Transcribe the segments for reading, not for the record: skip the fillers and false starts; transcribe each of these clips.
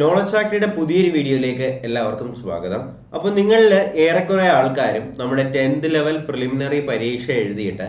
Knowledge ഫാക്ടറിയുടെ പുതിയൊരു വീഡിയോയിലേക്ക് എല്ലാവർക്കും സ്വാഗതം. അപ്പോൾ നിങ്ങളിൽ ഏറെക്കുറെ ആൾക്കാരും നമ്മുടെ 10th ലെവൽ പ്രിലിമിനറി പരീക്ഷ എഴുതിയിട്ട്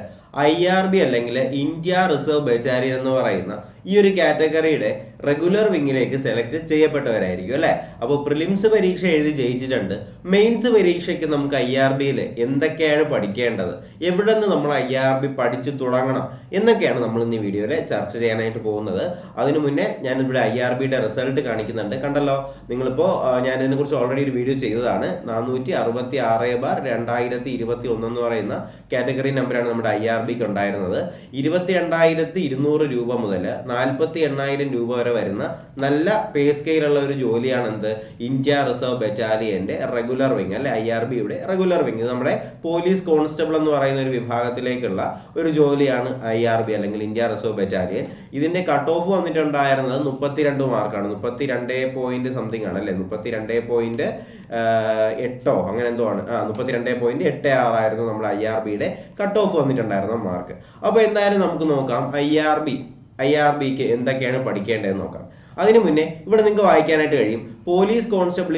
IRB അല്ലെങ്കിൽ ഇന്ത്യ റിസർവ് ബറ്റാലിയൻ എന്ന് പറയുന്ന ഈ ഒരു കാറ്റഗറിയുടെ റെഗുലർ വിങ്ങിലേക്ക് സെലക്ട് ചെയ്യപ്പെട്ടവരായിരിക്കും അല്ലെ. അപ്പോൾ പ്രിലിംസ് പരീക്ഷ എഴുതി ജയിച്ചിട്ടുണ്ട്. മെയിൻസ് പരീക്ഷയ്ക്ക് നമുക്ക് IRBയിൽ എന്തൊക്കെയാണ് പഠിക്കേണ്ടത്, എവിടെ നിന്ന് നമ്മൾ IRB പഠിച്ചു തുടങ്ങണം എന്നൊക്കെയാണ് നമ്മൾ ഇന്ന് ഈ വീഡിയോയിൽ ചർച്ച ചെയ്യാനായിട്ട് പോകുന്നത്. അതിനു മുന്നേ ഞാൻ ഇവിടെ IRBയുടെ റിസൾട്ട് കാണിക്കുന്നുണ്ട്. കണ്ടല്ലോ, നിങ്ങളിപ്പോൾ ഞാൻ ഇതിനെക്കുറിച്ച് ഓൾറെഡി ഒരു വീഡിയോ ചെയ്തതാണ്. 466/2021 എന്ന് പറയുന്ന കാറ്റഗറി നമ്പറാണ് നമ്മുടെ IRBക്ക് ഉണ്ടായിരുന്നത്. 22,200 രൂപ മുതൽ 48,000 രൂപ വരെ വരുന്ന നല്ല പേ സ്കെയിലുള്ള ഒരു ജോലിയാണ് എന്ത്, ഇന്ത്യ റിസർവ് ബറ്റാലിയന്റെ റെഗുലർ വിങ് അല്ലെ, IRBയുടെ റെഗുലർ വിങ്. നമ്മുടെ പോലീസ് കോൺസ്റ്റബിൾ എന്ന് പറയുന്ന ഒരു വിഭാഗത്തിലേക്കുള്ള ഒരു ജോലിയാണ് IRB അല്ലെങ്കിൽ ഇന്ത്യ റിസർവ് ബറ്റാലിയൻ. ഇതിന്റെ കട്ട് ഓഫ് വന്നിട്ടുണ്ടായിരുന്നത് 32 മാർക്കാണ്. 32 സംതിങ് ആണ് അല്ലെ, 32.8 അങ്ങനെ എന്തോ ആണ്. 32.86 ആയിരുന്നു നമ്മുടെ IRBയുടെ കട്ട് ഓഫ് വന്നിട്ടുണ്ടായിരുന്ന മാർക്ക്. അപ്പൊ എന്തായാലും നമുക്ക് നോക്കാം IRBക്ക് എന്തൊക്കെയാണ് പഠിക്കേണ്ടതെന്ന് നോക്കാം. അതിനു മുന്നേ ഇവിടെ നിങ്ങൾക്ക് വായിക്കാനായിട്ട് കഴിയും, police constable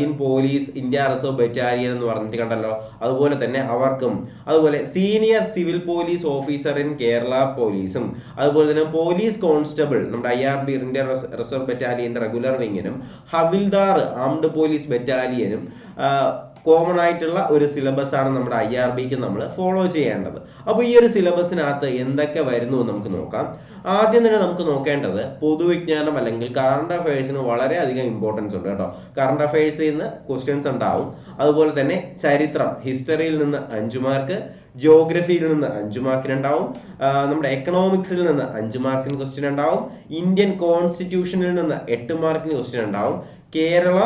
in police India reserve battalion എന്ന് പറഞ്ഞിട്ട് കണ്ടല്ലോ. അതുപോലെ തന്നെ അവർക്കും, അതുപോലെ senior civil police officer in Kerala പോലീസും, അതുപോലെ തന്നെ പോലീസ് കോൺസ്റ്റബിൾ നമ്മുടെ IRB ഇന്ത്യ റിസർവ് ബറ്റാലിയന്റെ റെഗുലർ വിങ്ങിനും, ഹവിൽദാർ ആംഡ് പോലീസ് ബറ്റാലിയനും കോമൺ ആയിട്ടുള്ള ഒരു സിലബസ് ആണ് നമ്മുടെ IRBക്ക് നമ്മൾ ഫോളോ ചെയ്യേണ്ടത്. അപ്പോൾ ഈ ഒരു സിലബസിനകത്ത് എന്തൊക്കെ വരുന്നു എന്ന് നമുക്ക് നോക്കാം. ആദ്യം തന്നെ നമുക്ക് നോക്കേണ്ടത് പൊതുവിജ്ഞാനം അല്ലെങ്കിൽ കറണ്ട് അഫയേഴ്സിന് വളരെയധികം ഇമ്പോർട്ടൻസ് ഉണ്ട് കേട്ടോ. കറണ്ട് അഫയേഴ്സിൽ നിന്ന് ക്വസ്റ്റ്യൻസ് ഉണ്ടാവും. അതുപോലെ തന്നെ ചരിത്രം, ഹിസ്റ്ററിയിൽ നിന്ന് 5 മാർക്ക്, ജിയോഗ്രഫിയിൽ നിന്ന് 5 മാർക്കിന് ഉണ്ടാവും, നമ്മുടെ എക്കണോമിക്സിൽ നിന്ന് 5 മാർക്കിന് ക്വസ്റ്റ്യൻ ഉണ്ടാവും, ഇന്ത്യൻ കോൺസ്റ്റിറ്റ്യൂഷനിൽ നിന്ന് 8 മാർക്കിന് ക്വസ്റ്റ്യൻ ഉണ്ടാവും, കേരള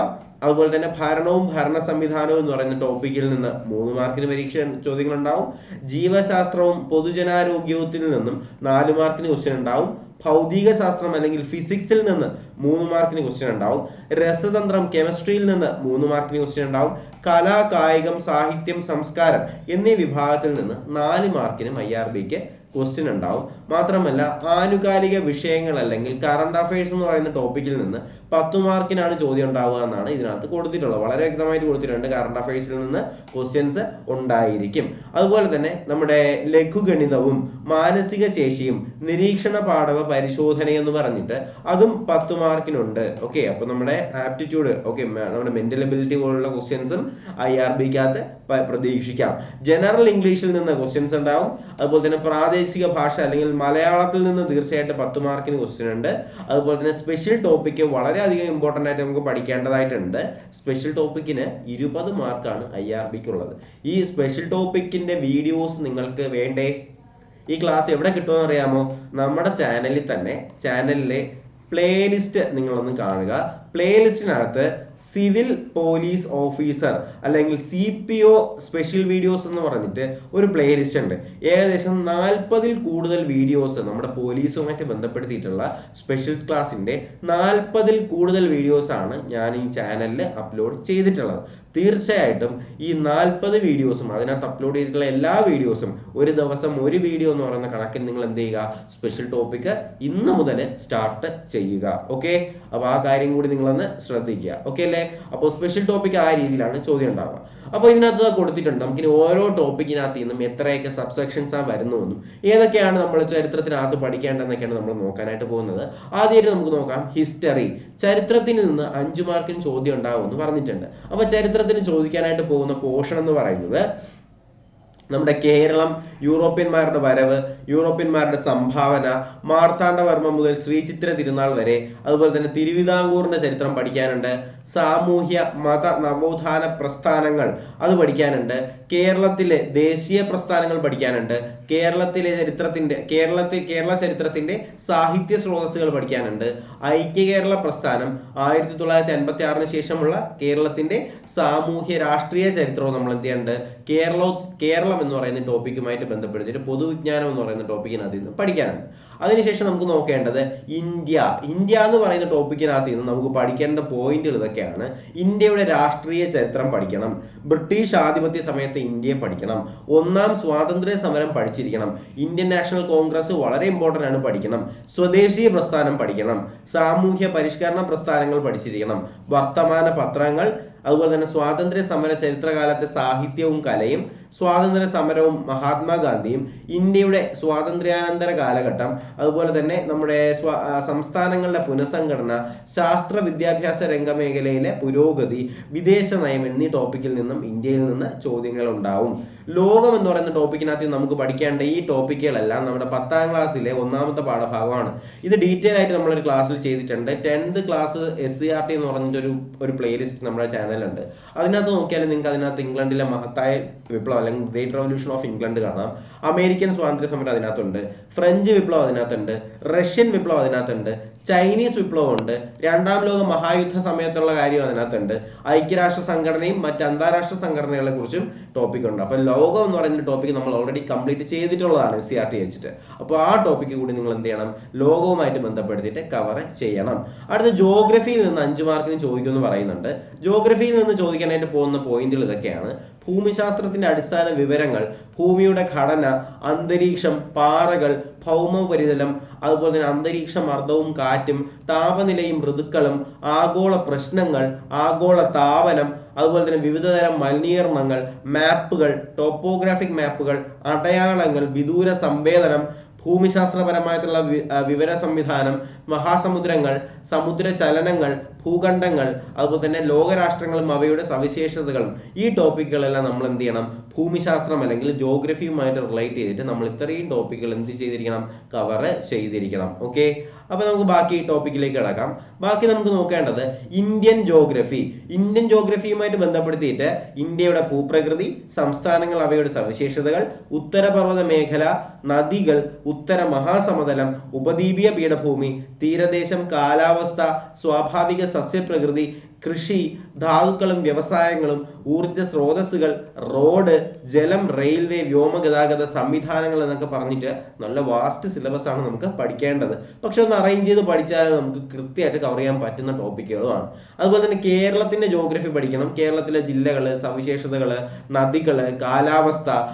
അതുപോലെ തന്നെ ഭരണവും ഭരണ സംവിധാനവും എന്ന് പറയുന്ന ടോപ്പിക്കിൽ നിന്ന് 3 മാർക്കിന് പരീക്ഷ ചോദ്യങ്ങൾ ഉണ്ടാവും, ജീവശാസ്ത്രവും പൊതുജനാരോഗ്യത്തിൽ നിന്നും 4 മാർക്കിന് ക്വസ്റ്റ്യൻ ഉണ്ടാവും, ഭൗതിക ശാസ്ത്രം അല്ലെങ്കിൽ ഫിസിക്സിൽ നിന്ന് 3 മാർക്കിന് ക്വസ്റ്റ്യൻ ഉണ്ടാവും, രസതന്ത്രം കെമിസ്ട്രിയിൽ നിന്ന് 3 മാർക്കിന് ക്വസ്റ്റ്യൻ ഉണ്ടാവും, കല, കായികം, സാഹിത്യം, സംസ്കാരം എന്നീ വിഭാഗത്തിൽ നിന്ന് 4 മാർക്കിനും IRBക്ക് ക്വസ്റ്റ്യൻ ഉണ്ടാവും. മാത്രമല്ല ആനുകാലിക വിഷയങ്ങൾ അല്ലെങ്കിൽ കറണ്ട് അഫയേഴ്സ് എന്ന് പറയുന്ന ടോപ്പിക്കിൽ നിന്ന് 10 മാർക്കിനാണ് ചോദ്യം ഉണ്ടാവുക എന്നാണ് ഇതിനകത്ത് കൊടുത്തിട്ടുള്ളത്. വളരെ വ്യക്തമായിട്ട് കൊടുത്തിട്ടുണ്ട്. കറണ്ട് അഫയേഴ്സിൽ നിന്ന് ക്വസ്റ്റ്യൻസ് ഉണ്ടായിരിക്കും. അതുപോലെ തന്നെ നമ്മുടെ ലഘുഗണിതവും മാനസിക ശേഷിയും നിരീക്ഷണ പാഠവ പരിശോധന എന്ന് പറഞ്ഞിട്ട് അതും 10 മാർക്കിനുണ്ട്. ഓക്കെ, അപ്പൊ നമ്മുടെ ആപ്റ്റിറ്റ്യൂഡ്, ഓക്കെ, നമ്മുടെ മെന്റൽ എബിലിറ്റി പോലുള്ള ക്വസ്റ്റ്യൻസും IRBക്കകത്ത് പ്രതീക്ഷിക്കാം. ജനറൽ ഇംഗ്ലീഷിൽ നിന്ന് ക്വസ്റ്റ്യൻസ് ഉണ്ടാവും. അതുപോലെ തന്നെ പ്രാദേശിക ഭാഷ അല്ലെങ്കിൽ മലയാളത്തിൽ നിന്ന് തീർച്ചയായിട്ടും 10 മാർക്കിന് ക്വസ്റ്റ്യൻ ഉണ്ട്. അതുപോലെ തന്നെ സ്പെഷ്യൽ ടോപ്പിക്ക് വളരെയധികം ഇമ്പോർട്ടൻ്റ് ആയിട്ട് നമുക്ക് പഠിക്കേണ്ടതായിട്ടുണ്ട്. സ്പെഷ്യൽ ടോപ്പിക്കിന് 20 മാർക്കാണ് IRBക്ക് ഉള്ളത്. ഈ സ്പെഷ്യൽ ടോപ്പിക്കിന്റെ വീഡിയോസ് നിങ്ങൾക്ക് വേണ്ടേ? ഈ ക്ലാസ് എവിടെ കിട്ടുമെന്ന് അറിയാമോ? നമ്മുടെ ചാനലിൽ തന്നെ, ചാനലിലെ പ്ലേലിസ്റ്റ് നിങ്ങളൊന്ന് കാണുക. പ്ലേലിസ്റ്റിനകത്ത് സിവിൽ പോലീസ് ഓഫീസർ അല്ലെങ്കിൽ CPO സ്പെഷ്യൽ വീഡിയോസ് എന്ന് പറഞ്ഞിട്ട് ഒരു പ്ലേലിസ്റ്റ് ഉണ്ട്. ഏകദേശം 40-ൽ കൂടുതൽ വീഡിയോസ് നമ്മുടെ പോലീസുമായിട്ട് ബന്ധപ്പെടുത്തിയിട്ടുള്ള സ്പെഷ്യൽ ക്ലാസിന്റെ 40-ൽ കൂടുതൽ വീഡിയോസ് ആണ് ഞാൻ ഈ ചാനലിൽ അപ്ലോഡ് ചെയ്തിട്ടുള്ളത്. തീർച്ചയായിട്ടും ഈ 40 വീഡിയോസും അതിനകത്ത് അപ്ലോഡ് ചെയ്തിട്ടുള്ള എല്ലാ വീഡിയോസും ഒരു ദിവസം ഒരു വീഡിയോ എന്ന് പറയുന്ന കണക്കിൽ നിങ്ങൾ എന്ത് ചെയ്യുക, സ്പെഷ്യൽ ടോപ്പിക് ഇന്ന് മുതൽ സ്റ്റാർട്ട് ചെയ്യുക. ഓക്കെ, അപ്പൊ ആ കാര്യം കൂടി നിങ്ങളൊന്ന് ശ്രദ്ധിക്കുക. ഓക്കെ അല്ലേ? അപ്പോൾ സ്പെഷ്യൽ ടോപ്പിക് ആ രീതിയിലാണ് ചോദ്യം ഉണ്ടാവുക. അപ്പോൾ ഇതിനകത്ത് കൊടുത്തിട്ടുണ്ട് നമുക്കിനി ഓരോ ടോപ്പിക്കിനകത്ത് നിന്നും എത്രയൊക്കെ സബ്സെക്ഷൻസ് ആ വരുന്നുവെന്നും ഏതൊക്കെയാണ് നമ്മൾ ചരിത്രത്തിനകത്ത് പഠിക്കേണ്ടതെന്നൊക്കെയാണ് നമ്മൾ നോക്കാനായിട്ട് പോകുന്നത്. ആദ്യമായിട്ട് നമുക്ക് നോക്കാം ഹിസ്റ്ററി. ചരിത്രത്തിൽ നിന്ന് 5 മാർക്കിന് ചോദ്യം ഉണ്ടാവുമെന്ന് പറഞ്ഞിട്ടുണ്ട്. അപ്പൊ ചരിത്രത്തിന് ചോദിക്കാനായിട്ട് പോകുന്ന പോർഷൻ എന്ന് പറയുന്നത് നമ്മുടെ കേരളം, യൂറോപ്യന്മാരുടെ വരവ്, യൂറോപ്യന്മാരുടെ സംഭാവന, മാർത്താണ്ഡവർമ്മ മുതൽ ശ്രീചിത്ര തിരുനാൾ വരെ, അതുപോലെ തന്നെ തിരുവിതാംകൂറിന്റെ ചരിത്രം പഠിക്കാനുണ്ട്, സാമൂഹ്യ മത നവോത്ഥാന പ്രസ്ഥാനങ്ങൾ അത് പഠിക്കാനുണ്ട്, കേരളത്തിലെ ദേശീയ പ്രസ്ഥാനങ്ങൾ പഠിക്കാനുണ്ട്, കേരള ചരിത്രത്തിന്റെ സാഹിത്യ സ്രോതസ്സുകൾ പഠിക്കാനുണ്ട്, ഐക്യ കേരള പ്രസ്ഥാനം, 1956 ശേഷമുള്ള കേരളത്തിന്റെ സാമൂഹ്യ രാഷ്ട്രീയ ചരിത്രവും നമ്മൾ എന്ത് ചെയ്യാനുണ്ട്, കേരളം കേരളം എന്ന് പറയുന്ന ടോപ്പിക്കുമായിട്ട് ബന്ധപ്പെടുത്തിയിട്ട് പൊതുവിജ്ഞാനം എന്ന് പറയുന്ന ടോപ്പിക്കിനകത്ത് നിന്ന് പഠിക്കാനുണ്ട്. അതിനുശേഷം നമുക്ക് നോക്കേണ്ടത് ഇന്ത്യ എന്ന് പറയുന്ന ടോപ്പിക്കിനകത്ത് നിന്ന് നമുക്ക് പഠിക്കേണ്ട പോയിന്റുകൾ ഇതൊക്കെയാണ്. ഇന്ത്യയുടെ രാഷ്ട്രീയ ചരിത്രം പഠിക്കണം, ബ്രിട്ടീഷ് ആധിപത്യ സമയത്ത് ഇന്ത്യയെ പഠിക്കണം, ഒന്നാം സ്വാതന്ത്ര്യ സമരം പഠിച്ചിരിക്കണം, ഇന്ത്യൻ നാഷണൽ കോൺഗ്രസ് വളരെ ഇമ്പോർട്ടന്റ് ആണ് പഠിക്കണം, സ്വദേശി പ്രസ്ഥാനം പഠിക്കണം, സാമൂഹ്യ പരിഷ്കരണ പ്രസ്ഥാനങ്ങൾ പഠിച്ചിരിക്കണം, വർത്തമാന പത്രങ്ങൾ, അതുപോലെ തന്നെ സ്വാതന്ത്ര്യ സമര ചരിത്രകാലത്തെ സാഹിത്യവും കലയും, സ്വാതന്ത്ര്യ സമരവും മഹാത്മാഗാന്ധിയും, ഇന്ത്യയുടെ സ്വാതന്ത്ര്യാനന്തര കാലഘട്ടം, അതുപോലെ തന്നെ നമ്മുടെ സംസ്ഥാനങ്ങളുടെ പുനഃസംഘടന, ശാസ്ത്ര വിദ്യാഭ്യാസ രംഗമേഖലയിലെ പുരോഗതി, വിദേശ നയം എന്നീ ടോപ്പിക്കിൽ നിന്നും ഇന്ത്യയിൽ നിന്ന് ചോദ്യങ്ങൾ ഉണ്ടാവും. ലോകം എന്ന് പറയുന്ന ടോപ്പിക്കിനകത്ത് നമുക്ക് പഠിക്കേണ്ട ഈ ടോപ്പിക്കുകളെല്ലാം നമ്മുടെ 10ാം ക്ലാസ്സിലെ ഒന്നാമത്തെ പാഠഭാഗമാണ്. ഇത് ഡീറ്റെയിൽ ആയിട്ട് നമ്മളൊരു ക്ലാസ്സിൽ ചെയ്തിട്ടുണ്ട്. 10th ക്ലാസ് SCRT എന്ന് പറഞ്ഞിട്ട് ഒരു പ്ലേലിസ്റ്റ് നമ്മുടെ ചാനലുണ്ട്. അതിനകത്ത് നോക്കിയാൽ നിങ്ങൾക്ക് അതിനകത്ത് ഇംഗ്ലണ്ടിലെ മഹത്തായ വിപ്ലവം അല്ലെങ്കിൽ ഗ്രേറ്റ് റവല്യൂഷൻ ഓഫ് ഇംഗ്ലണ്ട് കാണാം, അമേരിക്കൻ സ്വാതന്ത്ര്യ സമരം അതിനകത്തുണ്ട്, ഫ്രഞ്ച് വിപ്ലവം അതിനകത്തുണ്ട്, റഷ്യൻ വിപ്ലവം അതിനകത്തുണ്ട്, ചൈനീസ് വിപ്ലവം ഉണ്ട്, 2ാം ലോക മഹായുദ്ധ സമയത്തുള്ള കാര്യം അതിനകത്തുണ്ട്, ഐക്യരാഷ്ട്ര സംഘടനയും മറ്റ് അന്താരാഷ്ട്ര സംഘടനകളെ കുറിച്ചും ടോപ്പിക് ഉണ്ട്. അപ്പൊ ലോകം എന്ന് പറയുന്ന ടോപ്പിക് നമ്മൾ ഓൾറെഡി കംപ്ലീറ്റ് ചെയ്തിട്ടുള്ളതാണ് SCRT വെച്ചിട്ട്. അപ്പോൾ ആ ടോപ്പിക്ക് കൂടി നിങ്ങൾ എന്ത് ചെയ്യണം, ലോകവുമായിട്ട് ബന്ധപ്പെടുത്തിയിട്ട് കവർ ചെയ്യണം. അടുത്ത ജോഗ്രഫിയിൽ നിന്ന് 5 മാർക്കിന് ചോദിക്കുമെന്ന് പറയുന്നുണ്ട്. ജോഗ്രഫിയിൽ നിന്ന് ചോദിക്കാനായിട്ട് പോകുന്ന പോയിന്റുകൾ ഇതൊക്കെയാണ്. ഭൂമിശാസ്ത്രത്തിന്റെ അടിസ്ഥാന വിവരങ്ങൾ, ഭൂമിയുടെ ഘടന, അന്തരീക്ഷം, പാറകൾ, ഭൗമോപരിതലം, അതുപോലെ തന്നെ അന്തരീക്ഷ മർദ്ദവും കാറ്റും, താപനിലയും ഋതുക്കളും, ആഗോള പ്രശ്നങ്ങൾ, ആഗോള താപനം, അതുപോലെ തന്നെ വിവിധതരം മലിനീകരണങ്ങൾ, മാപ്പുകൾ, ടോപ്പോഗ്രാഫിക് മാപ്പുകൾ, അടയാളങ്ങൾ, വിദൂര സംവേദനം, ഭൂമിശാസ്ത്രപരമായിട്ടുള്ള വിവര സംവിധാനം, മഹാസമുദ്രങ്ങൾ, സമുദ്ര ചലനങ്ങൾ, ഭൂഖണ്ഡങ്ങൾ, അതുപോലെ തന്നെ ലോകരാഷ്ട്രങ്ങളും അവയുടെ സവിശേഷതകളും. ഈ ടോപ്പിക്കുകളെല്ലാം നമ്മൾ എന്ത് ചെയ്യണം, ഭൂമിശാസ്ത്രം അല്ലെങ്കിൽ ജോഗ്രഫിയുമായിട്ട് റിലേറ്റ് ചെയ്തിട്ട് നമ്മൾ ഇത്രയും ടോപ്പിക്കുകൾ എന്ത് ചെയ്തിരിക്കണം, കവർ ചെയ്തിരിക്കണം. ഓക്കെ, അപ്പൊ നമുക്ക് ബാക്കി ടോപ്പിക്കിലേക്ക് കിടക്കാം. ബാക്കി നമുക്ക് നോക്കേണ്ടത് ഇന്ത്യൻ ജോഗ്രഫി. ഇന്ത്യൻ ജോഗ്രഫിയുമായിട്ട് ബന്ധപ്പെടുത്തിയിട്ട് ഇന്ത്യയുടെ ഭൂപ്രകൃതി, സംസ്ഥാനങ്ങൾ അവയുടെ സവിശേഷതകൾ, ഉത്തരപർവ്വത മേഖല, നദികൾ, ഉത്തര മഹാസമതലം, ഉപദ്വീപീയ പീഠഭൂമി, തീരദേശം, കാലാവസ്ഥ, സ്വാഭാവിക സസ്യപ്രകൃതി, കൃഷി, ധാതുക്കളും വ്യവസായങ്ങളും, ഊർജ സ്രോതസ്സുകൾ, റോഡ്, ജലം, റെയിൽവേ, വ്യോമഗതാഗത സംവിധാനങ്ങൾ എന്നൊക്കെ പറഞ്ഞിട്ട് നല്ല വാസ്റ്റ് സിലബസ് ആണ് നമുക്ക് പഠിക്കേണ്ടത്. പക്ഷെ ഒന്ന് അറേഞ്ച് ചെയ്ത് പഠിച്ചാൽ നമുക്ക് കൃത്യമായിട്ട് കവർ ചെയ്യാൻ പറ്റുന്ന ടോപ്പിക്കുകളുമാണ്. അതുപോലെ തന്നെ കേരളത്തിന്റെ ജോഗ്രഫി പഠിക്കണം. കേരളത്തിലെ ജില്ലകള്, സവിശേഷതകള്, നദികള്, കാലാവസ്ഥ,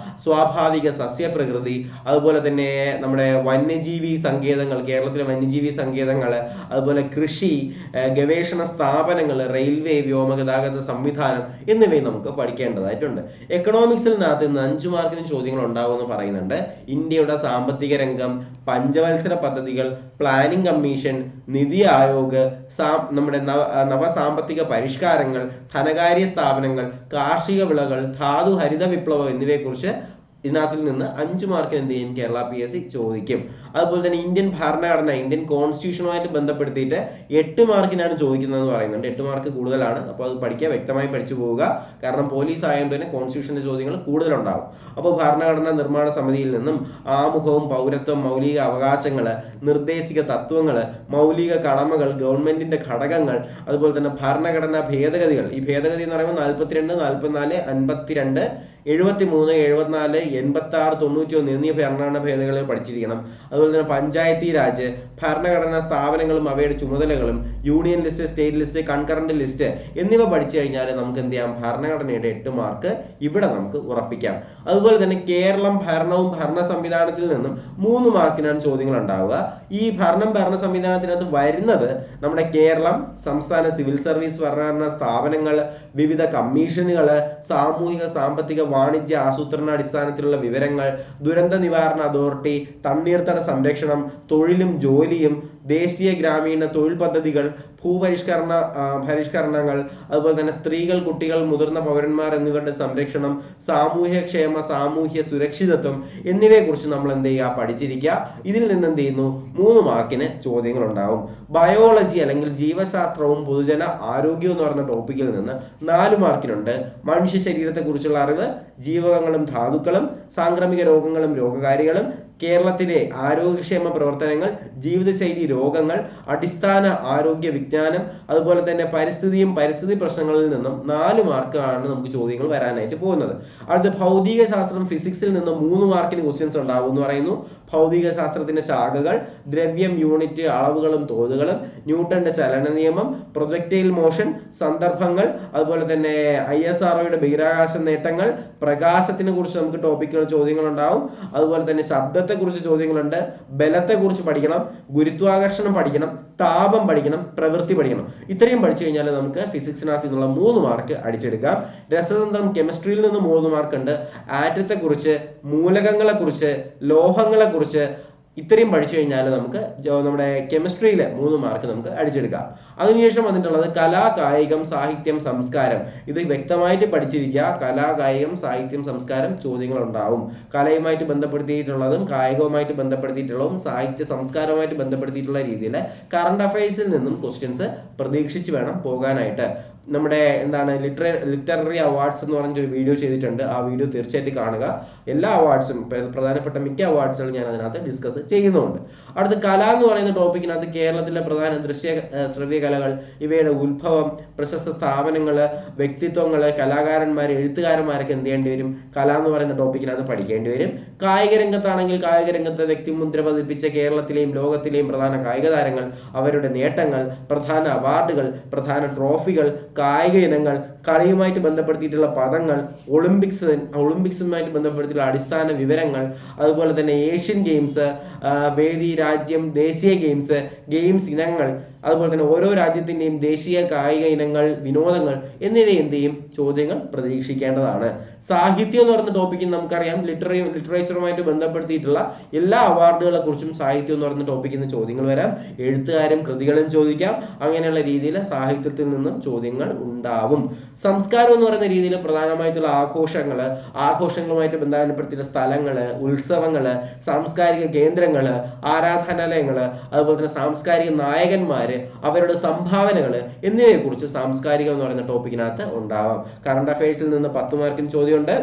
സ്വാഭാവിക സസ്യപ്രകൃതി, അതുപോലെ തന്നെ നമ്മുടെ വന്യജീവി സങ്കേതങ്ങൾ, കേരളത്തിലെ വന്യജീവി സങ്കേതങ്ങൾ, അതുപോലെ കൃഷി, ഗവേഷണ സ്ഥാപനങ്ങൾ, റെയിൽവേ, വ്യോമഗതാഗത സംവിധാനം എന്നിവയും നമുക്ക് പഠിക്കേണ്ടതായിട്ടുണ്ട്. എക്കണോമിക്സിനകത്ത് നിന്ന് 5 മാർക്കിന് ചോദ്യങ്ങൾ ഉണ്ടാവുമെന്ന് പറയുന്നുണ്ട്. ഇന്ത്യയുടെ സാമ്പത്തിക രംഗം, പഞ്ചവത്സര പദ്ധതികൾ, പ്ലാനിംഗ് കമ്മീഷൻ, നിതി ആയോഗ്, നമ്മുടെ നവസാമ്പത്തിക പരിഷ്കാരങ്ങൾ, ധനകാര്യ സ്ഥാപനങ്ങൾ, കാർഷിക വിളകൾ, ധാതു ഹരിത വിപ്ലവം എന്നിവയെക്കുറിച്ച് ഇതിനകത്തിൽ നിന്ന് 5 മാർക്കിന് എന്ത് ചെയ്യും, കേരള PSC ചോദിക്കും. അതുപോലെ തന്നെ ഇന്ത്യൻ ഭരണഘടന, ഇന്ത്യൻ കോൺസ്റ്റിറ്റ്യൂഷനുമായിട്ട് ബന്ധപ്പെടുത്തിയിട്ട് 8 മാർക്കിനാണ് ചോദിക്കുന്നതെന്ന് പറയുന്നുണ്ട്. 8 മാർക്ക് കൂടുതലാണ്. അപ്പോൾ അത് പഠിക്കുക, വ്യക്തമായി പഠിച്ചു പോവുക. കാരണം പോലീസ് ആയതുകൊണ്ട് തന്നെ കോൺസ്റ്റിറ്റ്യൂഷന്റെ ചോദ്യങ്ങൾ കൂടുതലുണ്ടാവും. അപ്പോൾ ഭരണഘടനാ നിർമ്മാണ സമിതിയിൽ നിന്നും ആമുഖവും, പൗരത്വം, മൗലിക അവകാശങ്ങൾ, നിർദ്ദേശിക തത്വങ്ങൾ, മൗലിക കടമകൾ, ഗവൺമെന്റിന്റെ ഘടകങ്ങൾ, അതുപോലെ തന്നെ ഭരണഘടനാ ഭേദഗതികൾ. ഈ ഭേദഗതി എന്ന് പറയുമ്പോൾ 42, 44, 52, 73, 74, 86, 91 എന്നീ ഭരണഘടനാ ഭേദഗതികൾ പഠിച്ചിരിക്കണം. അതുപോലെ തന്നെ പഞ്ചായത്തി രാജ്, ഭരണഘടനാ സ്ഥാപനങ്ങളും അവയുടെ ചുമതലകളും, union list, state list, concurrent list എന്നിവ പഠിച്ചു കഴിഞ്ഞാൽ നമുക്ക് എന്ത് ചെയ്യാം, ഭരണഘടനയുടെ 8 മാർക്ക് ഇവിടെ നമുക്ക് ഉറപ്പിക്കാം. അതുപോലെ തന്നെ കേരളം, ഭരണവും ഭരണ സംവിധാനത്തിൽ നിന്നും 3 മാർക്കിനാണ് ചോദ്യങ്ങൾ ഉണ്ടാവുക. ഈ ഭരണ സംവിധാനത്തിനകത്ത് വരുന്നത് നമ്മുടെ കേരളം, സംസ്ഥാന സിവിൽ സർവീസ് ഭരണഘടനാ സ്ഥാപനങ്ങൾ, വിവിധ കമ്മീഷനുകൾ, സാമൂഹിക സാമ്പത്തിക വാണിജ്യ ആസൂത്രണ അടിസ്ഥാനത്തിലുള്ള വിവരങ്ങൾ, ദുരന്ത നിവാരണ അതോറിറ്റി, തണ്ണീർത്തട സംരക്ഷണം, തൊഴിലും ജോലിയും, ദേശീയ ഗ്രാമീണ തൊഴിൽ പദ്ധതികൾ, പരിഷ്കരണങ്ങൾ, അതുപോലെ തന്നെ സ്ത്രീകൾ, കുട്ടികൾ, മുതിർന്ന പൗരന്മാർ എന്നിവരുടെ സംരക്ഷണം, സാമൂഹ്യ ക്ഷേമ, സാമൂഹ്യ സുരക്ഷിതത്വം എന്നിവയെ കുറിച്ച് നമ്മൾ എന്ത് ചെയ്യുക, പഠിച്ചിരിക്കുക. ഇതിൽ നിന്ന് എന്ത് ചെയ്യുന്നു, 3 മാർക്കിന് ചോദ്യങ്ങൾ ഉണ്ടാവും. ബയോളജി അല്ലെങ്കിൽ ജീവശാസ്ത്രവും പൊതുജന ആരോഗ്യവും എന്ന് പറയുന്ന ടോപ്പിക്കിൽ നിന്ന് 4 മാർക്കിനുണ്ട്. മനുഷ്യ ശരീരത്തെ കുറിച്ചുള്ള അറിവ്, ജീവകങ്ങളും ധാതുക്കളും, സാംക്രമിക രോഗങ്ങളും രോഗകാരികളും, കേരളത്തിലെ ആരോഗ്യക്ഷേമ പ്രവർത്തനങ്ങൾ, ജീവിതശൈലി രോഗങ്ങൾ, അടിസ്ഥാന ആരോഗ്യ വിജ്ഞാനം, അതുപോലെ തന്നെ പരിസ്ഥിതിയും പരിസ്ഥിതി പ്രശ്നങ്ങളിൽ നിന്നും 4 മാർക്കാണ് നമുക്ക് ചോദ്യങ്ങൾ വരാനായിട്ട് പോകുന്നത്. അടുത്ത ഭൗതിക ശാസ്ത്രം, ഫിസിക്സിൽ നിന്ന് 3 മാർക്കിന് ക്വസ്റ്റ്യൻസ് ഉണ്ടാവും എന്ന് പറയുന്നു. ഭൗതിക ശാസ്ത്രത്തിന്റെ ശാഖകൾ, ദ്രവ്യം, യൂണിറ്റ്, അളവുകളും തോതുകളും, ന്യൂട്ടന്റെ ചലന നിയമം, പ്രൊജക്ടൈൽ മോഷൻ, സന്ദർഭങ്ങൾ, അതുപോലെ തന്നെ ISROയുടെ ബഹിരാകാശ നേട്ടങ്ങൾ, പ്രകാശത്തിനെ കുറിച്ച് നമുക്ക് ടോപ്പിക്കുകൾ ചോദ്യങ്ങൾ ഉണ്ടാവും. അതുപോലെ തന്നെ ശബ്ദത്തെ കുറിച്ച് ചോദ്യങ്ങളുണ്ട്, ബലത്തെ കുറിച്ച് പഠിക്കണം, ഗുരുത്വാകർഷണം പഠിക്കണം, താപം പഠിക്കണം, പ്രവൃത്തി പഠിക്കണം. ഇത്രയും പഠിച്ചു കഴിഞ്ഞാൽ നമുക്ക് ഫിസിക്സിനകത്ത് നിന്നുള്ള 3 മാർക്ക് അടിച്ചെടുക്കാം. രസതന്ത്രം, കെമിസ്ട്രിയിൽ നിന്ന് 3 മാർക്ക് ഉണ്ട്. ആറ്റത്തെ കുറിച്ച്, മൂലകങ്ങളെ കുറിച്ച്, ലോഹങ്ങളെ കുറിച്ച് ഇത്രയും പഠിച്ചു കഴിഞ്ഞാൽ നമുക്ക് നമ്മുടെ കെമിസ്ട്രിയിൽ 3 മാർക്ക് നമുക്ക് അടിച്ചെടുക്കാം. അതിനുശേഷം വന്നിട്ടുള്ളത് കലാ, കായികം, സാഹിത്യം, സംസ്കാരം. ഇത് വ്യക്തമായിട്ട് പഠിച്ചിരിക്കുക. കലാ, കായികം, സാഹിത്യം, സംസ്കാരം ചോദ്യങ്ങൾ ഉണ്ടാവും. കലയുമായിട്ട് ബന്ധപ്പെടുത്തിയിട്ടുള്ളതും കായികവുമായിട്ട് ബന്ധപ്പെടുത്തിയിട്ടുള്ളതും സാഹിത്യ സംസ്കാരവുമായിട്ട് ബന്ധപ്പെടുത്തിയിട്ടുള്ള രീതിയിൽ കറണ്ട് അഫയേഴ്സിൽ നിന്നും ക്വസ്റ്റ്യൻസ് പ്രതീക്ഷിച്ച് വേണം പോകാനായിട്ട്. നമ്മുടെ എന്താണ് ലിറ്റററി അവാർഡ്സ് എന്ന് പറഞ്ഞൊരു വീഡിയോ ചെയ്തിട്ടുണ്ട്. ആ വീഡിയോ തീർച്ചയായിട്ടും കാണുക. എല്ലാ അവാർഡ്സും പ്രധാനപ്പെട്ട മിക്ക അവാർഡ്സുകളും ഞാൻ അതിനകത്ത് ഡിസ്കസ് ചെയ്യുന്നുണ്ട്. അടുത്ത കല എന്ന് പറയുന്ന ടോപ്പിക്കിനകത്ത് കേരളത്തിലെ പ്രധാന ദൃശ്യ ശ്രവ്യ കലകൾ, ഇവയുടെ ഉത്ഭവം, പ്രശസ്ത സ്ഥാപനങ്ങള്, വ്യക്തിത്വങ്ങള്, കലാകാരന്മാര്, എഴുത്തുകാരന്മാരൊക്കെ എന്ത് ചെയ്യേണ്ടി വരും? കല എന്ന് പറയുന്ന ടോപ്പിക്കിനകത്ത് പഠിക്കേണ്ടി വരും. കായിക രംഗത്താണെങ്കിൽ കായിക രംഗത്ത് വ്യക്തിമുദ്ര പതിപ്പിച്ച കേരളത്തിലെയും ലോകത്തിലെയും പ്രധാന കായിക താരങ്ങൾ, അവരുടെ നേട്ടങ്ങൾ, പ്രധാന അവാർഡുകൾ, പ്രധാന ട്രോഫികൾ, കായിക ഇനങ്ങൾ, കളിയുമായിട്ട് ബന്ധപ്പെടുത്തിയിട്ടുള്ള പദങ്ങൾ, ഒളിമ്പിക്സുമായിട്ട് ബന്ധപ്പെടുത്തിയിട്ടുള്ള അടിസ്ഥാന വിവരങ്ങൾ, അതുപോലെ തന്നെ ഏഷ്യൻ ഗെയിംസ്, വേദി, രാജ്യം, ദേശീയ ഗെയിംസ് ഇനങ്ങൾ, അതുപോലെ തന്നെ ഓരോ രാജ്യത്തിന്റെയും ദേശീയ കായിക ഇനങ്ങൾ, വിനോദങ്ങൾ എന്നിവ എന്ത് ചെയ്യും? ചോദ്യങ്ങൾ പ്രതീക്ഷിക്കേണ്ടതാണ്. സാഹിത്യം എന്ന് പറയുന്ന ടോപ്പിക്കിൽ നമുക്കറിയാം ലിറ്ററേച്ചറുമായിട്ട് ബന്ധപ്പെടുത്തിയിട്ടുള്ള എല്ലാ അവാർഡുകളെ കുറിച്ചും സാഹിത്യം എന്ന് പറയുന്ന ടോപ്പിക്കിൽ നിന്ന് ചോദ്യങ്ങൾ വരാം. എഴുത്തുകാരും കൃതികളും ചോദിക്കാം. അങ്ങനെയുള്ള രീതിയിൽ സാഹിത്യത്തിൽ നിന്നും ചോദ്യങ്ങൾ ഉണ്ടാവും. സംസ്കാരം എന്ന് പറയുന്ന രീതിയിൽ പ്രധാനമായിട്ടുള്ള ആഘോഷങ്ങളുമായിട്ട് ബന്ധപ്പെടുത്തിയിട്ടുള്ള സ്ഥലങ്ങള്, ഉത്സവങ്ങള്, സാംസ്കാരിക കേന്ദ്രങ്ങള്, ആരാധനാലയങ്ങള്, അതുപോലെ തന്നെ സാംസ്കാരിക നായകന്മാര്, അവരുടെ സംഭാവനകൾ എന്നിവയെ കുറിച്ച് സാംസ്കാരികം എന്ന് പറയുന്ന ടോപ്പിക്കിനകത്ത് ഉണ്ടാവാം. കറണ്ട് അഫയേഴ്സിൽ നിന്ന് 10 മാർക്കിന് ചോദ്യമുണ്ട്.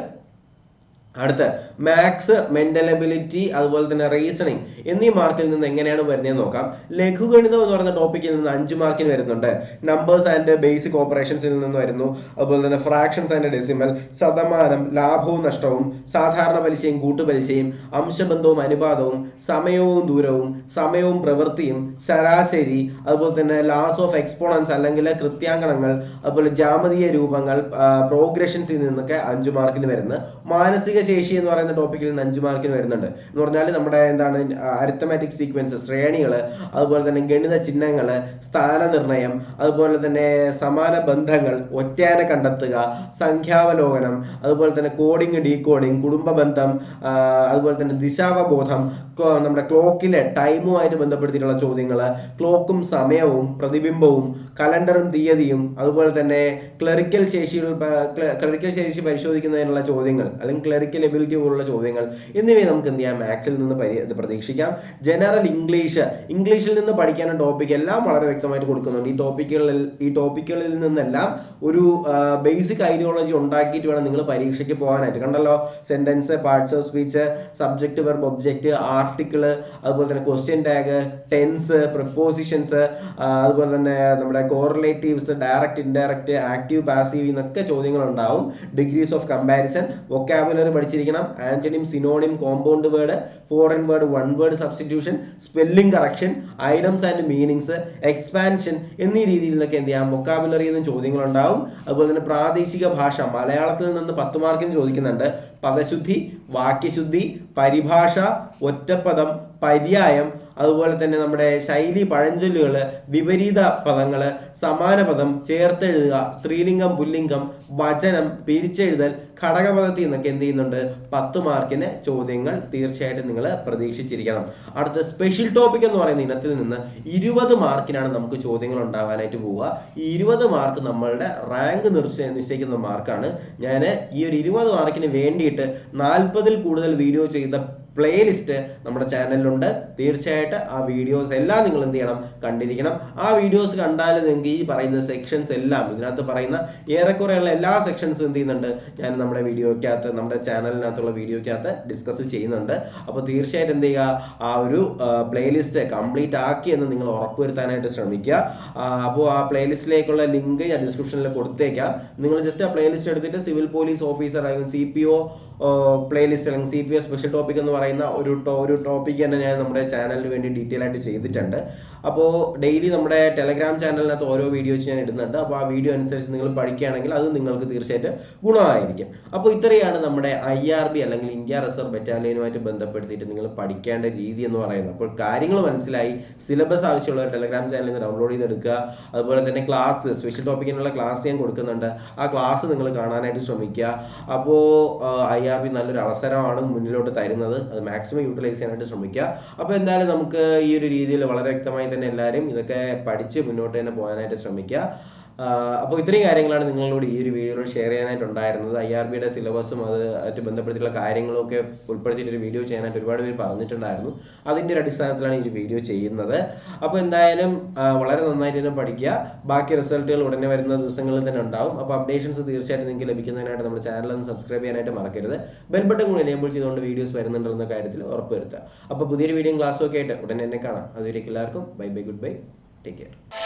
അടുത്ത മാത്സ്, മെന്റൽ എബിലിറ്റി, അതുപോലെ തന്നെ റീസണിങ് എന്നീ മാർക്കിൽ നിന്ന് എങ്ങനെയാണ് വരുന്നത് നോക്കാം. ലഘുഗണിതം എന്ന് പറയുന്ന ടോപ്പിക്കിൽ നിന്ന് 5 മാർക്കിന് വരുന്നുണ്ട്. നമ്പേഴ്സ് ആൻഡ് ബേസിക് ഓപ്പറേഷൻസിൽ നിന്ന് വരുന്നു. അതുപോലെ തന്നെ ഫ്രാക്ഷൻസ് ആൻഡ് ഡെസിമൽ, ശതമാനം, ലാഭവും നഷ്ടവും, സാധാരണ പലിശയും കൂട്ടുപലിശയും, അംശബന്ധവും അനുപാതവും, സമയവും ദൂരവും, സമയവും പ്രവൃത്തിയും, ശരാശരി, അതുപോലെ തന്നെ ലാസ് ഓഫ് എക്സ്പോണൻസ് അല്ലെങ്കിൽ കൃത്യാങ്കണങ്ങൾ, അതുപോലെ ജാമതീയ രൂപങ്ങൾ, പ്രോഗ്രഷൻസിൽ നിന്നൊക്കെ 5 മാർക്കിന് വരുന്നു. മാനസിക ശേഷി എന്ന് പറയുന്ന ടോപ്പിക്കിൽ നിന്ന് 5 മാർക്കിന് വരുന്നുണ്ട്. എന്ന് പറഞ്ഞാൽ നമ്മുടെ എന്താണ് അരിത്തമാറ്റിക് സീക്വൻസ്, ശ്രേണികള്, അതുപോലെ തന്നെ ഗണിത ചിഹ്നങ്ങള്, സ്ഥാനനിർണയം, അതുപോലെ തന്നെ സമാന ബന്ധങ്ങൾ, ഒറ്റയാന കണ്ടെത്തുക, സംഖ്യാവലോകനം, അതുപോലെ തന്നെ കോഡിങ്, ഡീകോഡിങ്, കുടുംബ ബന്ധം, അതുപോലെ തന്നെ ദിശാവബോധം, നമ്മുടെ ക്ലോക്കിലെ ടൈമുമായിട്ട് ബന്ധപ്പെടുത്തിയിട്ടുള്ള ചോദ്യങ്ങള്, ക്ലോക്കും സമയവും പ്രതിബിംബവും, കലണ്ടറും തീയതിയും, അതുപോലെ തന്നെ ക്ലറിക്കൽ ശേഷി പരിശോധിക്കുന്നതിനുള്ള ചോദ്യങ്ങൾ അല്ലെങ്കിൽ ക്ലറിക്കൽ എബിലിറ്റി പോലുള്ള ചോദ്യങ്ങൾ എന്നിവയെ നമുക്ക് എന്ത് ചെയ്യാം? മാത്സിൽ നിന്ന് പ്രതീക്ഷിക്കാം. ജനറൽ ഇംഗ്ലീഷിൽ നിന്ന് പഠിക്കാനുള്ള ടോപ്പിക് എല്ലാം വളരെ വ്യക്തമായിട്ട് കൊടുക്കുന്നുണ്ട്. ഈ ടോപ്പിക്കുകളിൽ നിന്നെല്ലാം ഒരു ബേസിക് ഐഡിയോളജി ഉണ്ടാക്കിയിട്ട് വേണം നിങ്ങൾ പരീക്ഷയ്ക്ക് പോകാനായിട്ട്. കണ്ടല്ലോ, sentence, parts of speech, subject, verb, object, article, അതുപോലെ തന്നെ ക്വസ്റ്റ്യൻ ടാഗ്, ടെൻസ്, പ്രിപ്പോസിഷൻസ്, അതുപോലെ തന്നെ നമ്മുടെ correlatives, direct, indirect, active, passive എന്നൊക്കെ ചോദ്യങ്ങൾ ഉണ്ടാവും. ഡിഗ്രീസ് ഓഫ് കമ്പാരിസൺ, വൊക്കാബുലറി പഠിച്ചിരിക്കണം. Antonym, synonym, compound word, foreign word, one word substitution, spelling correction, items and meanings, expansion എന്നീ രീതിയിൽ നിന്നൊക്കെ എന്ത് ചെയ്യാം? വൊക്കാബുലറിയിൽ നിന്ന് ചോദ്യങ്ങൾ ഉണ്ടാവും. അതുപോലെ തന്നെ പ്രാദേശിക ഭാഷ, മലയാളത്തിൽ നിന്ന് 10 മാർക്കിന് ചോദിക്കുന്നുണ്ട്. പദശുദ്ധി, വാക്യശുദ്ധി, പരിഭാഷ, ഒറ്റപ്പദം, പര്യായം, അതുപോലെ തന്നെ നമ്മുടെ ശൈലി, പഴഞ്ചൊല്ലുകള്, വിപരീത പദങ്ങള്, സമാന പദം, ചേർത്തെഴുതുക, സ്ത്രീലിംഗം, പുല്ലിംഗം, വചനം, പിരിച്ചെഴുതൽ, ഘടകപദത്തിൽ നിന്നൊക്കെ എന്ത് ചെയ്യുന്നുണ്ട്? 10 മാർക്കിന് ചോദ്യങ്ങൾ തീർച്ചയായിട്ടും നിങ്ങൾ പ്രതീക്ഷിച്ചിരിക്കണം. അടുത്ത സ്പെഷ്യൽ ടോപ്പിക് എന്ന് പറയുന്ന ഇനത്തിൽ നിന്ന് 20 മാർക്കിനാണ് നമുക്ക് ചോദ്യങ്ങൾ ഉണ്ടാവാനായിട്ട് പോവുക. ഈ 20 മാർക്ക് നമ്മളുടെ റാങ്ക് നിശ്ചയിക്കുന്ന മാർക്കാണ്. ഞാൻ ഈ ഒരു 20 മാർക്കിന് വേണ്ടിയിട്ട് 40-ൽ കൂടുതൽ വീഡിയോ ചെയ്ത പ്ലേലിസ്റ്റ് നമ്മുടെ ചാനലിലുണ്ട്. തീർച്ചയായിട്ടും ആ വീഡിയോസ് എല്ലാം നിങ്ങൾ എന്ത് ചെയ്യണം, കണ്ടിരിക്കണം. ആ വീഡിയോസ് കണ്ടാൽ നിങ്ങൾക്ക് ഈ പറയുന്ന സെക്ഷൻസ് എല്ലാം, ഇതിനകത്ത് പറയുന്ന ഏറെക്കുറെയുള്ള എല്ലാ സെക്ഷൻസും എന്ത് ചെയ്യുന്നുണ്ട്, ഞാൻ നമ്മുടെ വീഡിയോക്കകത്ത്, നമ്മുടെ ചാനലിനകത്തുള്ള വീഡിയോക്കകത്ത് ഡിസ്കസ് ചെയ്യുന്നുണ്ട്. അപ്പോൾ തീർച്ചയായിട്ടും എന്ത് ചെയ്യുക, ആ ഒരു പ്ലേലിസ്റ്റ് കംപ്ലീറ്റ് ആക്കി എന്ന് നിങ്ങൾ ഉറപ്പുവരുത്താനായിട്ട് ശ്രമിക്കുക. അപ്പോൾ ആ പ്ലേലിസ്റ്റിലേക്കുള്ള ലിങ്ക് ഞാൻ ഡിസ്ക്രിപ്ഷനിൽ കൊടുത്തേക്കാം. നിങ്ങൾ ജസ്റ്റ് ആ പ്ലേലിസ്റ്റ് എടുത്തിട്ട് സിവിൽ പോലീസ് ഓഫീസർ അല്ലെങ്കിൽ CPO പ്ലേലിസ്റ്റ് അല്ലെങ്കിൽ CPO സ്പെഷ്യൽ ടോപ്പിക് എന്ന് പറയുന്ന ഒരു ടോപ്പിക് തന്നെ ഞാൻ നമ്മുടെ ചാനലിന് വേണ്ടി ഡീറ്റെയിൽ ആയിട്ട് ചെയ്തിട്ടുണ്ട്. അപ്പോൾ ഡെയിലി നമ്മുടെ ടെലഗ്രാം ചാനലിനകത്ത് ഓരോ വീഡിയോസ് ഞാൻ ഇടുന്നുണ്ട്. അപ്പോൾ ആ വീഡിയോ അനുസരിച്ച് നിങ്ങൾ പഠിക്കുകയാണെങ്കിൽ അത് നിങ്ങൾക്ക് തീർച്ചയായിട്ടും ഗുണമായിരിക്കും. അപ്പോൾ ഇത്രയാണ് നമ്മുടെ IRB അല്ലെങ്കിൽ ഇന്ത്യ റിസർവ് ബറ്റാലിയനുമായിട്ട് ബന്ധപ്പെടുത്തിയിട്ട് നിങ്ങൾ പഠിക്കേണ്ട രീതി എന്ന് പറയുന്നത്. അപ്പോൾ കാര്യങ്ങൾ മനസ്സിലായി. സിലബസ് ആവശ്യമുള്ള ടെലഗ്രാം ചാനലിൽ നിന്ന് ഡൗൺലോഡ് ചെയ്തെടുക്കുക. അതുപോലെ തന്നെ ക്ലാസ്, സ്പെഷ്യൽ ടോപ്പിക്കിനുള്ള ക്ലാസ് ഞാൻ കൊടുക്കുന്നുണ്ട്. ആ ക്ലാസ് നിങ്ങൾ കാണാനായിട്ട് ശ്രമിക്കുക. അപ്പോൾ IRB നല്ലൊരു അവസരമാണ് മുന്നിലോട്ട് തരുന്നത്. അത് മാക്സിമം യൂട്ടിലൈസ് ചെയ്യാനായിട്ട് ശ്രമിക്കുക. അപ്പോൾ എന്തായാലും നമുക്ക് ഈ ഒരു രീതിയിൽ വളരെ വ്യക്തമായി തന്നെ എല്ലാവരും ഇതൊക്കെ പഠിച്ച് മുന്നോട്ട് തന്നെ പോകാനായിട്ട് ശ്രമിക്കുക. അപ്പോൾ ഇത്രയും കാര്യങ്ങളാണ് നിങ്ങളോട് ഈ ഒരു വീഡിയോയിൽ ഷെയർ ചെയ്യാനായിട്ടുണ്ടായിരുന്നത്. IRBയുടെ സിലബസും അതുമായിട്ട് ബന്ധപ്പെടുത്തിയുള്ള കാര്യങ്ങളൊക്കെ ഉൾപ്പെടുത്തിയിട്ട് ഒരു വീഡിയോ ചെയ്യാനായിട്ട് ഒരുപാട് പേര് പറഞ്ഞിട്ടുണ്ടായിരുന്നു. അതിൻ്റെ ഒരു അടിസ്ഥാനത്തിലാണ് ഈ ഒരു വീഡിയോ ചെയ്യുന്നത്. അപ്പോൾ എന്തായാലും വളരെ നന്നായിട്ട് തന്നെ പഠിക്കുക. ബാക്കി റിസൾട്ടുകൾ ഉടനെ വരുന്ന ദിവസങ്ങളിൽ തന്നെ ഉണ്ടാവും. അപ്പോൾ അപ്ഡേഷൻസ് തീർച്ചയായിട്ടും നിങ്ങൾക്ക് ലഭിക്കുന്നതിനായിട്ട് നമ്മുടെ ചാനൽ ഒന്ന് സബ്സ്ക്രൈബ് ചെയ്യാനായിട്ട് മറക്കരുത്. ബെൽ ബട്ടൺ കൂടി എനേബിൾ ചെയ്തുകൊണ്ട് വീഡിയോസ് വരുന്നുണ്ടെന്ന കാര്യത്തിൽ ഉറപ്പുവരുത്തുക. അപ്പോൾ പുതിയൊരു വീഡിയോ ക്ലാസ്സൊക്കെ ആയിട്ട് ഉടനെ എന്നെ കാണാം. അതുവരേക്കും എല്ലാവർക്കും bye bye, good bye, take care.